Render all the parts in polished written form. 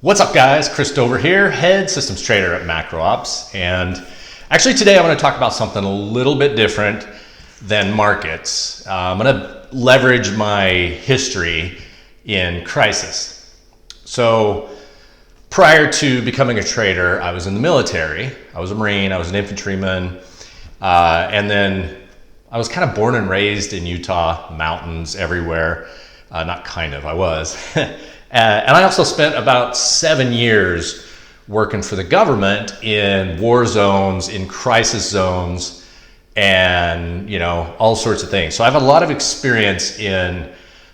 What's up guys, Chris Dover here, head systems trader at Macro Ops. And actually today I want to talk about something a little bit different than markets. I'm going to leverage my history in crisis. So prior to becoming a trader, I was in the military. I was a Marine, I was an infantryman, and then I was kind of born and raised in Utah, mountains everywhere. I was. And I also spent about 7 years working for the government in war zones, in crisis zones, and all sorts of things. So I have a lot of experience in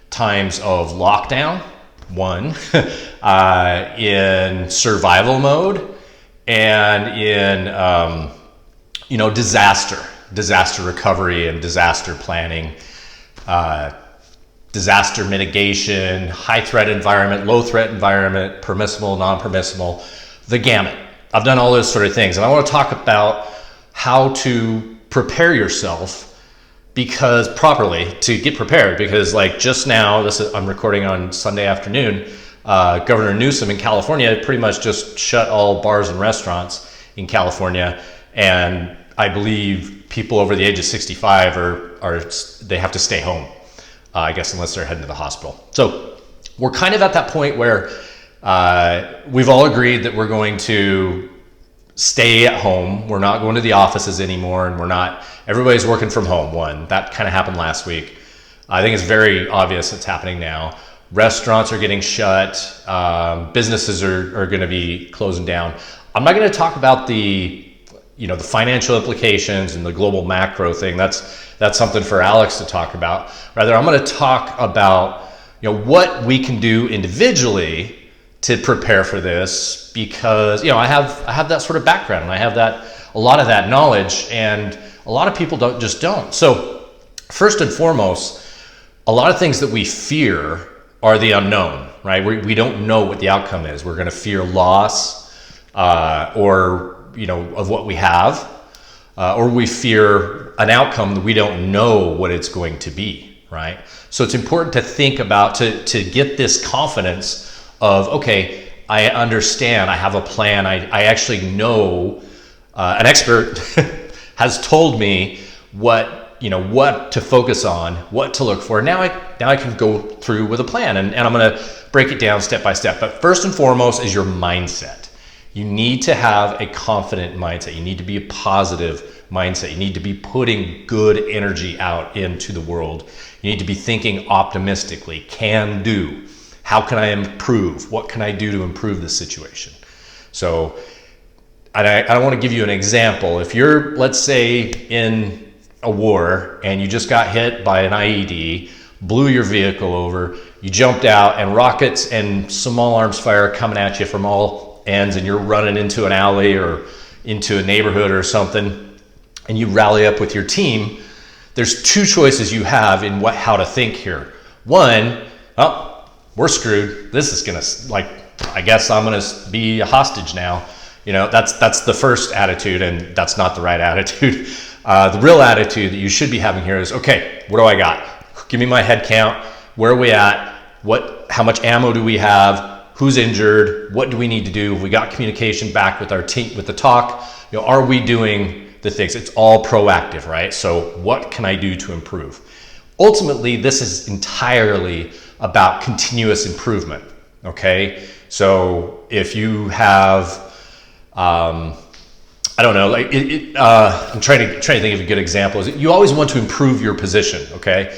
times of lockdown, in survival mode, and in disaster recovery and disaster planning, disaster mitigation, high threat environment, low threat environment, permissible, non-permissible, the gamut. I've done all those sort of things. And I want to talk about how to prepare yourself to get prepared. Because like just now, I'm recording on Sunday afternoon, Governor Newsom in California pretty much just shut all bars and restaurants in California. And I believe people over the age of 65 they have to stay home. I guess unless they're heading to the hospital. So we're kind of at that point where we've all agreed that we're going to stay at home. We're not going to the offices anymore, and everybody's working from home. That kind of happened last week. I think it's very obvious it's happening now. Restaurants are getting shut. Businesses are going to be closing down. I'm not going to talk about the financial implications and the global macro thing. That's something for Alex to talk about. Rather, I'm going to talk about what we can do individually to prepare for this, because I have that sort of background, and I have a lot of that knowledge, and a lot of people don't. So first and foremost, a lot of things that we fear are the unknown, right? We don't know what the outcome is. We're going to fear loss, of what we have, or we fear an outcome that we don't know what it's going to be, right? So it's important to think about, to get this confidence of, okay, I understand, I have a plan, I actually know, an expert has told me what to focus on, what to look for. Now I can go through with a plan, and I'm going to break it down step by step. But first and foremost is your mindset. You need to have a confident mindset. You need to be a positive mindset. You need to be putting good energy out into the world. You need to be thinking optimistically, can do. How can I improve? What can I do to improve the situation? So I want to give you an example. If you're, let's say, in a war and you just got hit by an IED, blew your vehicle over, you jumped out, and rockets and small arms fire coming at you from all ends, and you're running into an alley or into a neighborhood or something, and you rally up with your team, there's two choices you have in how to think here. One, we're screwed. This is gonna, I guess I'm gonna be a hostage now. That's the first attitude, and that's not the right attitude. The real attitude that you should be having here is, okay, what do I got? Give me my head count. Where are we at? How much ammo do we have? Who's injured? What do we need to do? We got communication back with our team, with the talk. Are we doing the things? It's all proactive, right? So what can I do to improve? Ultimately, this is entirely about continuous improvement, okay? So if you have, I'm trying to think of a good example. You always want to improve your position, okay?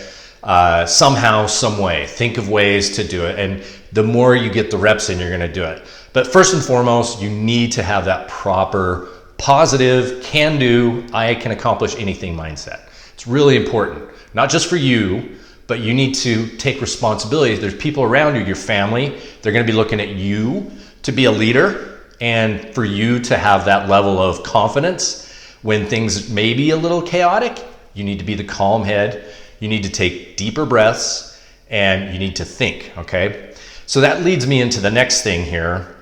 Somehow, some way. Think of ways to do it, and the more you get the reps in, you're going to do it. But first and foremost, you need to have that proper, positive, can-do, I can accomplish anything mindset. It's really important, not just for you, but you need to take responsibility. There's people around you, your family, they're going to be looking at you to be a leader, and for you to have that level of confidence when things may be a little chaotic. You need to be the calm head. You need to take deeper breaths, and you need to think, okay? So that leads me into the next thing here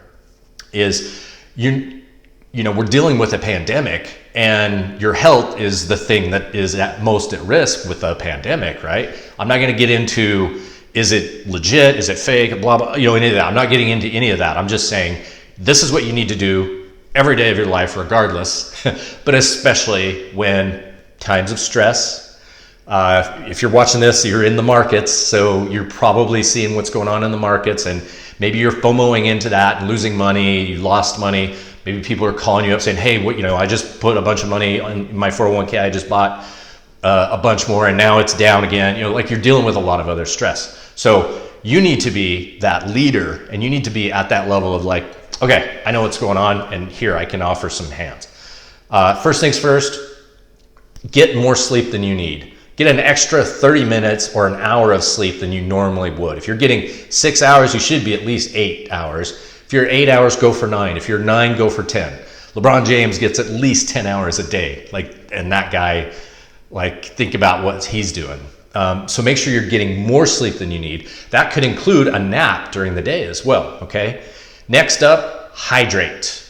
is, we're dealing with a pandemic, and your health is the thing that is at most at risk with a pandemic, right? I'm not going to get into is it legit? Is it fake? Blah, blah, any of that. I'm not getting into any of that. I'm just saying this is what you need to do every day of your life regardless, but especially when times of stress. If you're watching this, you're in the markets, so you're probably seeing what's going on in the markets, and maybe you're FOMOing into that and losing money, you lost money. Maybe people are calling you up saying, hey, I just put a bunch of money on my 401k, I just bought a bunch more and now it's down again. Like you're dealing with a lot of other stress. So you need to be that leader, and you need to be at that level of like, okay, I know what's going on, and here I can offer some hands. First things first, get more sleep than you need. Get an extra 30 minutes or an hour of sleep than you normally would. If you're getting 6 hours, you should be at least 8 hours. If you're 8 hours, go for 9. If you're 9, go for 10. LeBron James gets at least 10 hours a day. And that guy, think about what he's doing. So make sure you're getting more sleep than you need. That could include a nap during the day as well, okay? Next up, hydrate.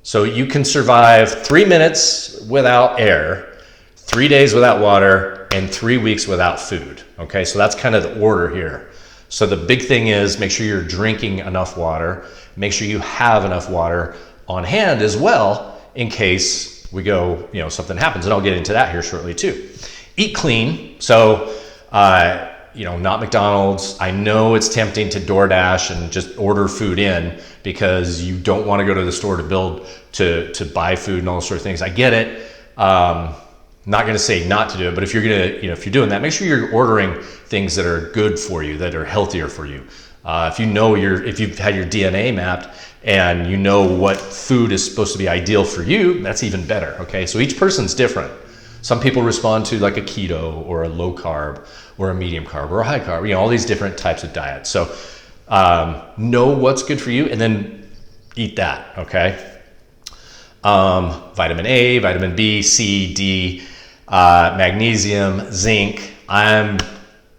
So you can survive 3 minutes without air, 3 days without water, and 3 weeks without food, okay? So that's kind of the order here. So the big thing is make sure you're drinking enough water. Make sure you have enough water on hand as well in case we go, something happens, and I'll get into that here shortly too. Eat clean. So, not McDonald's. I know it's tempting to DoorDash and just order food in because you don't want to go to the store to buy food and all those sort of things. I get it. Not going to say not to do it, but if you're if you're doing that, make sure you're ordering things that are good for you, that are healthier for you. If you've had your DNA mapped and you know what food is supposed to be ideal for you, that's even better. Okay, so each person's different. Some people respond to like a keto or a low carb or a medium carb or a high carb. All these different types of diets. So know what's good for you and then eat that. Okay. Vitamin A, vitamin B, C, D, magnesium, zinc. I'm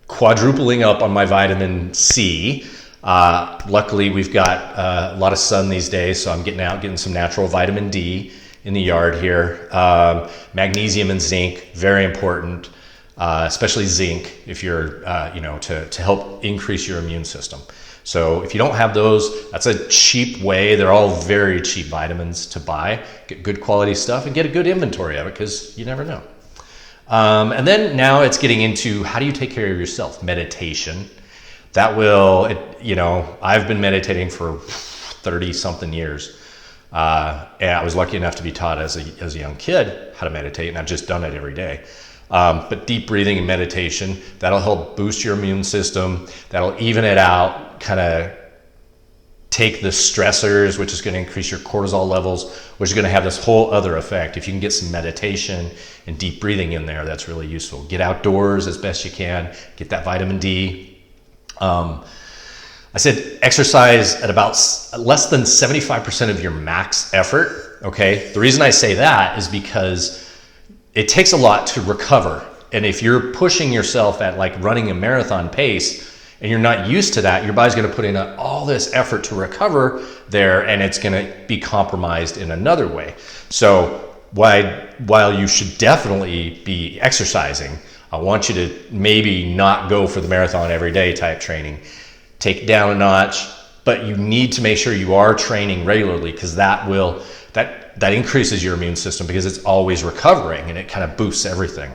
quadrupling up on my vitamin C. Luckily, we've got a lot of sun these days, so I'm getting some natural vitamin D in the yard here. Magnesium and zinc, very important, especially zinc if you're, to help increase your immune system. So if you don't have those, that's a cheap way. They're all very cheap vitamins to buy. Get good quality stuff and get a good inventory of it because you never know. And then now it's getting into how do you take care of yourself? Meditation. That I've been meditating for 30 something years. And I was lucky enough to be taught as a young kid how to meditate, and I've just done it every day. But deep breathing and meditation, that'll help boost your immune system. That'll even it out, kind of take the stressors, which is going to increase your cortisol levels, which is going to have this whole other effect. If you can get some meditation and deep breathing in there, that's really useful. Get outdoors as best you can. Get that vitamin D. I said exercise at about less than 75% of your max effort, okay? The reason I say that is because it takes a lot to recover. And if you're pushing yourself at like running a marathon pace and you're not used to that, your body's gonna put in all this effort to recover there, and it's gonna be compromised in another way. So while you should definitely be exercising, I want you to maybe not go for the marathon every day type training. Take it down a notch, but you need to make sure you are training regularly because that increases your immune system because it's always recovering and it kind of boosts everything.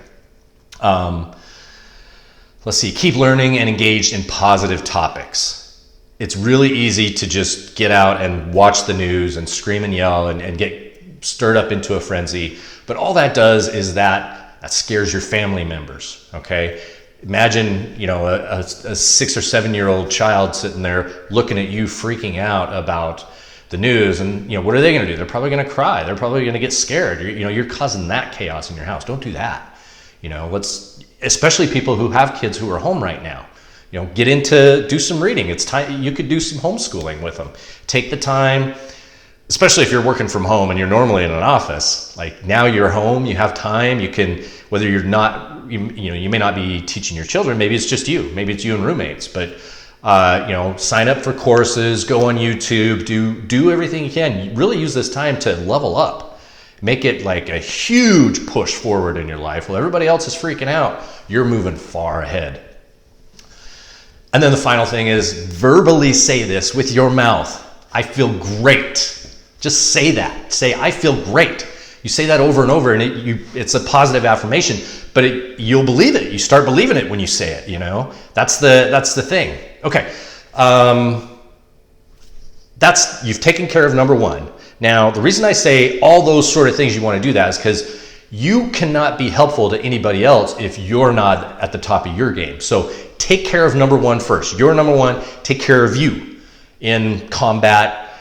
Let's see, keep learning and engaged in positive topics. It's really easy to just get out and watch the news and scream and yell and get stirred up into a frenzy. But all that does is that scares your family members, okay? Imagine, a 6 or 7 year old child sitting there looking at you freaking out about the news, and what are they going to do? They're probably going to cry. They're probably going to get scared. You're causing that chaos in your house. Don't do that. Especially people who have kids who are home right now. Do some reading. It's time. You could do some homeschooling with them. Take the time, especially if you're working from home and you're normally in an office. Like now you're home, you have time. You can, whether you're not. You may not be teaching your children. Maybe it's just you. Maybe it's you and roommates. But sign up for courses. Go on YouTube. Do everything you can. Really use this time to level up. Make it like a huge push forward in your life. While everybody else is freaking out, you're moving far ahead. And then the final thing is verbally say this with your mouth. I feel great. Just say that. Say, I feel great. You say that over and over, and it's a positive affirmation, but you'll believe it. You start believing it when you say it, you know? That's the thing. Okay. You've taken care of number one. Now, the reason I say all those sort of things you want to do that is because you cannot be helpful to anybody else if you're not at the top of your game. So take care of number one first. You're number one. Take care of you. In combat,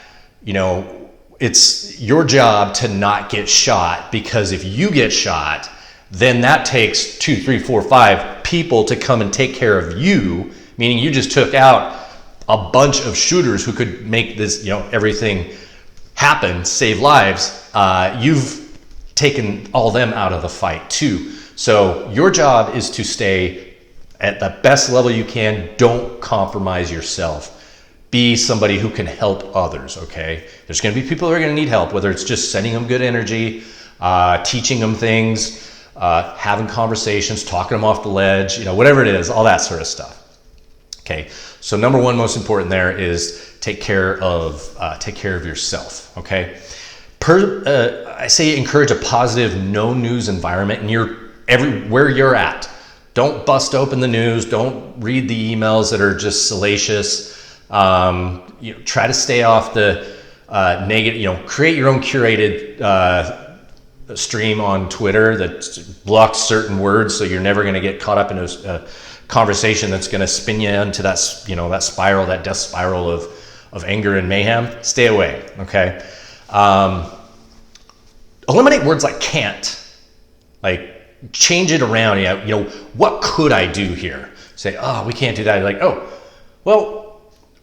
you know, it's your job to not get shot, because if you get shot, then that takes 2, 3, 4, 5 people to come and take care of you, meaning you just took out a bunch of shooters who could make this, you know, everything happen, save lives. You've taken all them out of the fight too. So your job is to stay at the best level you can. Don't compromise yourself. Be somebody who can help others, okay? There's gonna be people who are gonna need help, whether it's just sending them good energy, teaching them things, having conversations, talking them off the ledge, you know, whatever it is, all that sort of stuff. Okay, so number one most important there is take care of yourself, okay? I say encourage a positive, no news environment where you're at. Don't bust open the news, don't read the emails that are just salacious. Try to stay off the negative, create your own curated stream on Twitter that blocks certain words, so you're never going to get caught up in a conversation that's going to spin you into that spiral, that death spiral of anger and mayhem. Stay away, okay? Eliminate words like can't, like change it around. What could I do here? Say, oh, we can't do that. You're like, oh, well,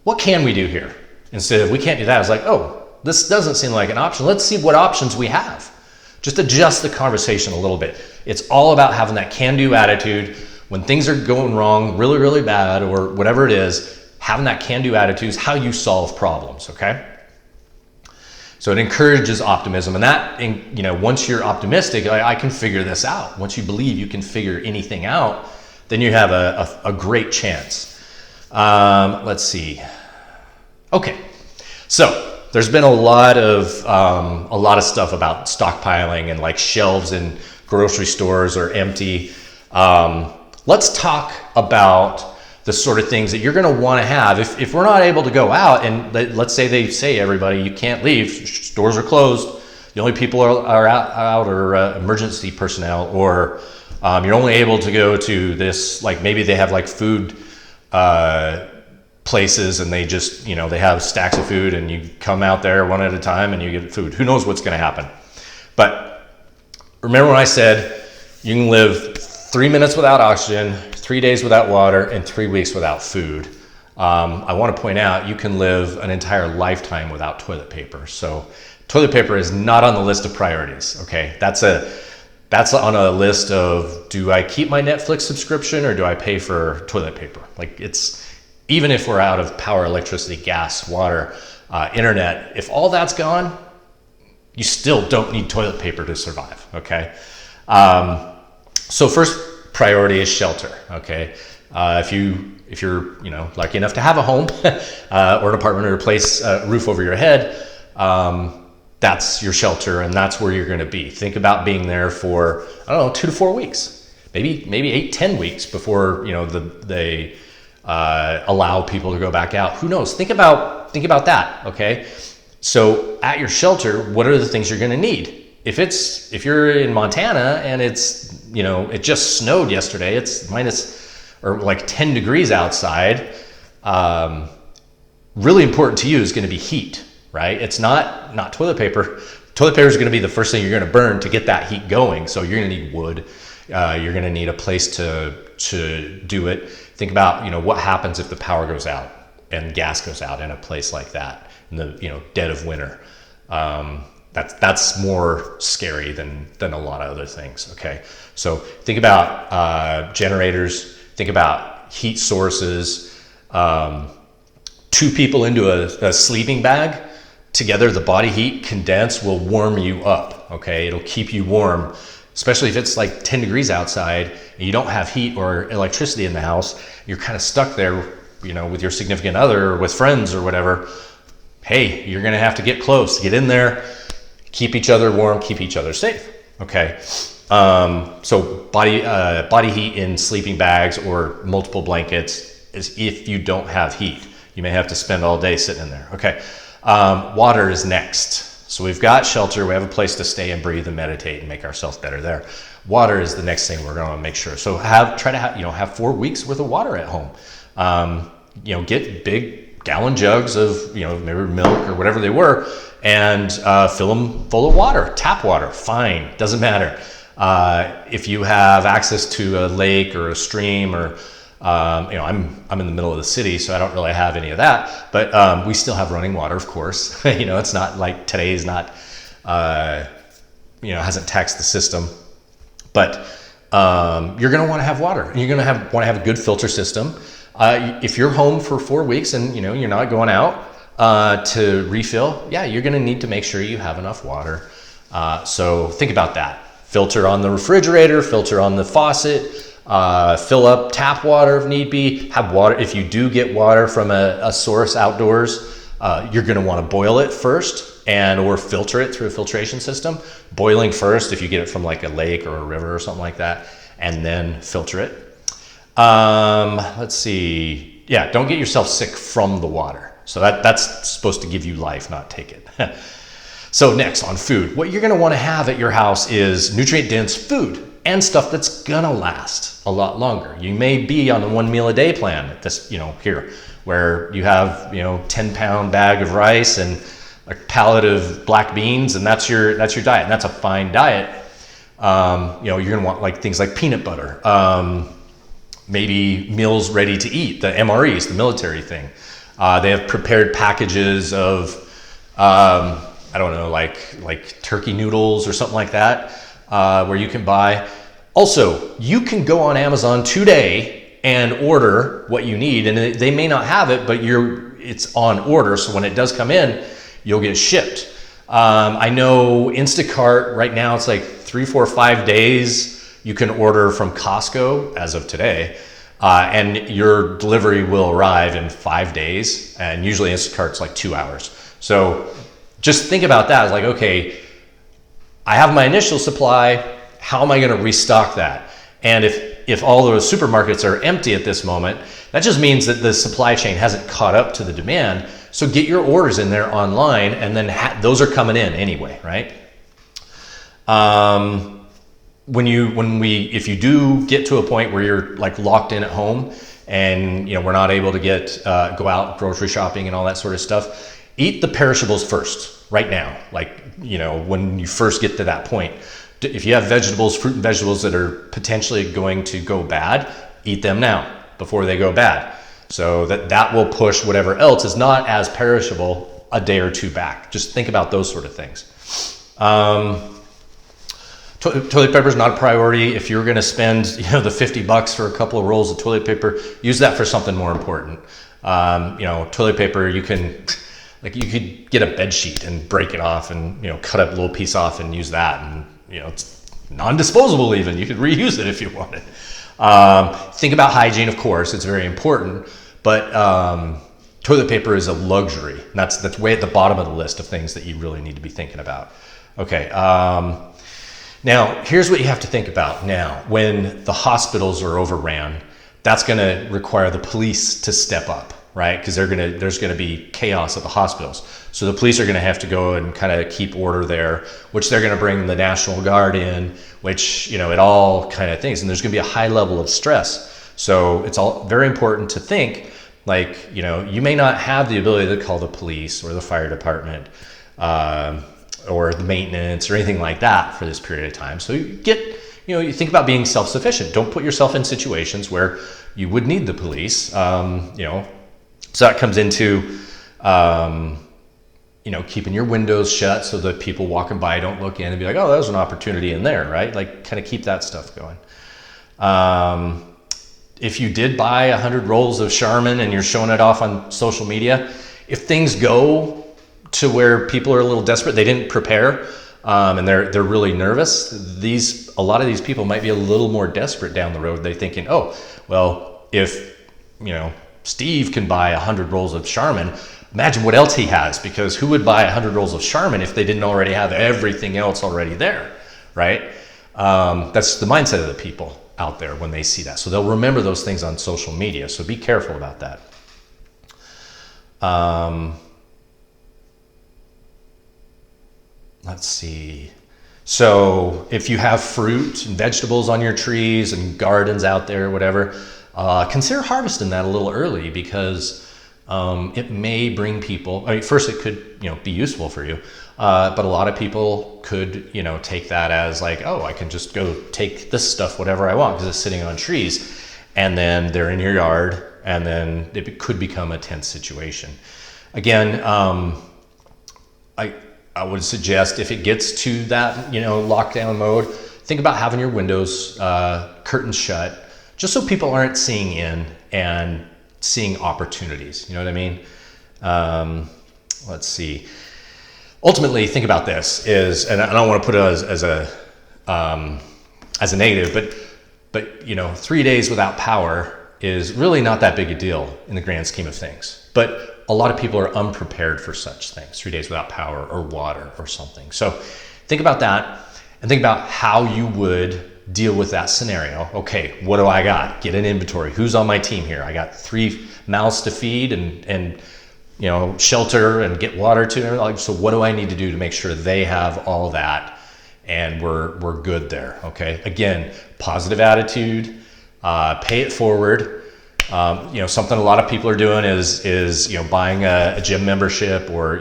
what can we do here? Instead of we can't do that, it's like, oh, this doesn't seem like an option. Let's see what options we have. Just adjust the conversation a little bit. It's all about having that can-do attitude. When things are going wrong, really, really bad, or whatever it is, having that can-do attitude is how you solve problems, okay? So it encourages optimism, and that, once you're optimistic, I can figure this out. Once you believe you can figure anything out, then you have a great chance. Let's see. Okay, so there's been a lot of stuff about stockpiling and like shelves in grocery stores are empty. Let's talk about the sort of things that you're going to want to have if we're not able to go out, and let's say they say everybody you can't leave, stores are closed. The only people are out are emergency personnel, or you're only able to go to this, like maybe they have like food places, and they just, they have stacks of food, and you come out there one at a time and you get food. Who knows what's going to happen? But remember when I said you can live 3 minutes without oxygen, 3 days without water, and 3 weeks without food. I want to point out you can live an entire lifetime without toilet paper. So toilet paper is not on the list of priorities, okay? That's on a list of, do I keep my Netflix subscription or do I pay for toilet paper? Like, it's, even if we're out of power, electricity, gas, water, internet, if all that's gone, you still don't need toilet paper to survive, okay? So first priority is shelter, okay? If you're lucky enough to have a home or an apartment or a place, roof over your head, that's your shelter, and that's where you're going to be. Think about being there for, 2 to 4 weeks, maybe 8, 10 weeks before they allow people to go back out. Who knows? Think about that. Okay, so at your shelter, what are the things you're going to need? If you're in Montana and it's it just snowed yesterday, it's minus or like 10 degrees outside. Really important to you is going to be heat. Right? It's not toilet paper. Toilet paper is going to be the first thing you're going to burn to get that heat going. So you're going to need wood. You're going to need a place to do it. Think about what happens if the power goes out and gas goes out in a place like that in the dead of winter. That's more scary than a lot of other things. Okay, so think about generators. Think about heat sources. 2 people into a sleeping bag. Together, the body heat condensed will warm you up, okay? It'll keep you warm, especially if it's like 10 degrees outside and you don't have heat or electricity in the house. You're kind of stuck there. with your significant other or with friends or whatever, hey, you're going to have to get close, get in there, keep each other warm, keep each other safe. Okay. So body heat in sleeping bags or multiple blankets is if you don't have heat. You may have to spend all day sitting in there. Okay. Water is next. So we've got shelter. We have a place to stay and breathe and meditate and make ourselves better there. Water is the next thing we're going to make sure. So try to have 4 weeks worth of water at home. Get big gallon jugs of, maybe milk or whatever they were, and fill them full of water, tap water, fine, doesn't matter. If you have access to a lake or a stream or, I'm in the middle of the city, so I don't really have any of that, but we still have running water, of course. It's not like today's not, hasn't taxed the system, but you're going to want to have water. You're going to want to have a good filter system. If you're home for 4 weeks and you're not going out to refill, you're going to need to make sure you have enough water. So think about that. Filter on the refrigerator, filter on the faucet, fill up tap water if need be. Have water. If you do get water from a source outdoors, you're going to want to boil it first or filter it through a filtration system. Boiling first if you get it from like a lake or a river or something like that, and then filter it. Let's see. Yeah, don't get yourself sick from the water. So that's supposed to give you life, not take it. So next, on food. What you're going to want to have at your house is nutrient-dense food and stuff that's going to last a lot longer. You may be on a 1 meal a day plan at this, here, where you have, 10-pound bag of rice and a pallet of black beans, and that's your diet, and that's a fine diet. You're going to want like things like peanut butter, maybe meals ready to eat, the MREs, the military thing. They have prepared packages of, like turkey noodles or something like that, where you can buy. Also, you can go on Amazon today and order what you need, and they may not have it, but it's on order. So when it does come in, you'll get shipped. I know Instacart right now, it's like 3, 4, 5 days. You can order from Costco as of today, and your delivery will arrive in 5 days. And usually Instacart's like 2 hours. So just think about that. It's like, okay, I have my initial supply. How am I going to restock that? And if all those supermarkets are empty at this moment, that just means that the supply chain hasn't caught up to the demand. So get your orders in there online, and then those are coming in anyway, right? If you do get to a point where you're like locked in at home and we're not able to go out grocery shopping and all that sort of stuff, eat the perishables first, right now. Like, when you first get to that point, if you have fruit and vegetables that are potentially going to go bad, eat them now before they go bad. So that will push whatever else is not as perishable a day or two back. Just think about those sort of things. Toilet paper is not a priority. If you're going to spend the $50 for a couple of rolls of toilet paper, use that for something more important. Toilet paper, you could get a bedsheet and break it off and cut a little piece off and use that, and it's non-disposable even. You could reuse it if you wanted. Think about hygiene, of course, it's very important, but toilet paper is a luxury. And that's way at the bottom of the list of things that you really need to be thinking about. Okay. Now, here's what you have to think about now. When the hospitals are overran, that's going to require the police to step up, right? Because there's going to be chaos at the hospitals. So the police are going to have to go and kind of keep order there, which they're going to bring the National Guard in, which, it all kind of things. And there's going to be a high level of stress. So it's all very important to think, like, you may not have the ability to call the police or the fire department, or the maintenance or anything like that for this period of time. So you think about being self-sufficient. Don't put yourself in situations where you would need the police. So that comes into, keeping your windows shut so that people walking by don't look in and be like, oh, there's an opportunity in there, right? Like, kind of keep that stuff going. If you did buy 100 rolls of Charmin and you're showing it off on social media, if things go to where people are a little desperate, they didn't prepare, and they're really nervous, a lot of these people might be a little more desperate down the road. They're thinking, oh, well, if Steve can buy 100 rolls of Charmin. Imagine what else he has, because who would buy 100 rolls of Charmin if they didn't already have everything else already there, right? That's the mindset of the people out there when they see that. So they'll remember those things on social media. So be careful about that. Let's see. So if you have fruit and vegetables on your trees and gardens out there, whatever, consider harvesting that a little early, because it may bring people, I mean, first it could, be useful for you. But a lot of people could, take that as like, oh, I can just go take this stuff, whatever I want, because it's sitting on trees, and then they're in your yard, and then it could become a tense situation. Again, I would suggest, if it gets to that, lockdown mode, think about having your windows, curtains shut, just so people aren't seeing in and seeing opportunities. You know what I mean? Let's see. Ultimately, think about this and I don't want to put it as a negative, but 3 days without power is really not that big a deal in the grand scheme of things. But a lot of people are unprepared for such things, 3 days without power or water or something. So think about that, and think about how you would deal with that scenario. Okay, what do I got? Get an inventory. Who's on my team here? I got 3 mouths to feed and shelter and get water to them. So what do I need to do to make sure they have all that and we're good there? Okay. Again, positive attitude, pay it forward. Something a lot of people are doing is buying a gym membership, or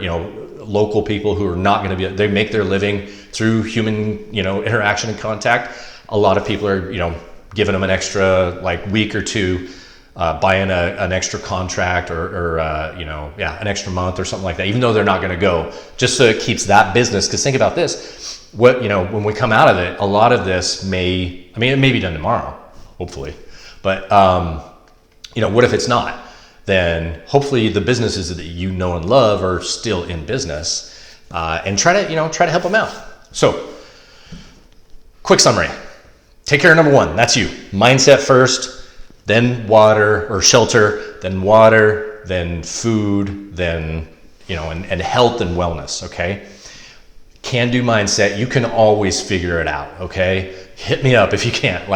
local people who are not going to they make their living through human interaction and contact. A lot of people are giving them an extra week or two, buying an extra contract or an extra month or something like that, even though they're not going to go, just so it keeps that business. Because think about this, when we come out of it, a lot of this it may be done tomorrow, hopefully, but what if it's not? Then hopefully the businesses that and love are still in business, and try to help them out. So, quick summary. Take care of number 1. That's you. Mindset first, then water or shelter, then water, then food, then and health and wellness. Okay. Can-do mindset. You can always figure it out. Okay. Hit me up if you can't.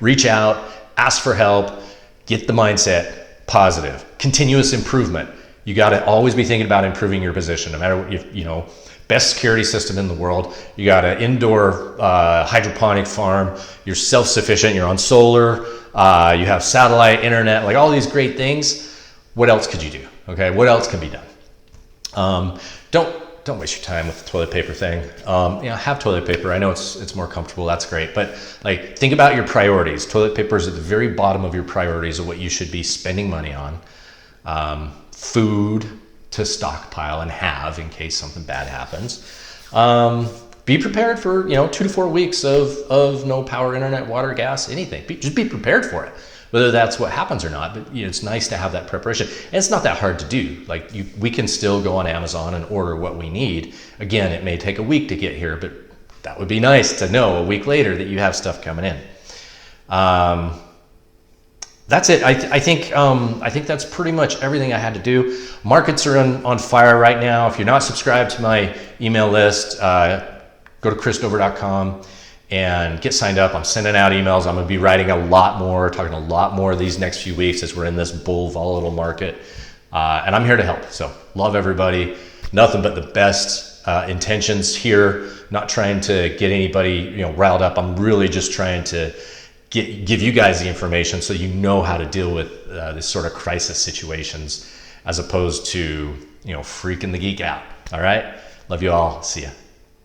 Reach out, ask for help. Get the mindset positive. Continuous improvement. You got to always be thinking about improving your position, no matter what. Best security system in the world. You got an indoor hydroponic farm. You're self-sufficient. You're on solar. You have satellite internet. All these great things. What else could you do? Okay, what else can be done? Don't waste your time with the toilet paper thing. Have toilet paper. I know it's more comfortable. That's great. But think about your priorities. Toilet paper is at the very bottom of your priorities of what you should be spending money on. Food to stockpile and have in case something bad happens. Be prepared for 2 to 4 weeks of no power, internet, water, gas, anything. Just be prepared for it, whether that's what happens or not. But it's nice to have that preparation, and it's not that hard to do. We can still go on Amazon and order what we need. Again, it may take a week to get here, but that would be nice to know a week later that you have stuff coming in. That's it. I think that's pretty much everything I had to do. Markets are on fire right now. If you're not subscribed to my email list, go to chrisdover.com and get signed up. I'm sending out emails. I'm going to be writing a lot more, talking a lot more these next few weeks as we're in this bull volatile market. And I'm here to help. So love everybody. Nothing but the best intentions here. Not trying to get anybody riled up. I'm really just trying to give you guys the information so you know how to deal with this sort of crisis situations, as opposed to freaking the geek out. All right. Love you all. See ya.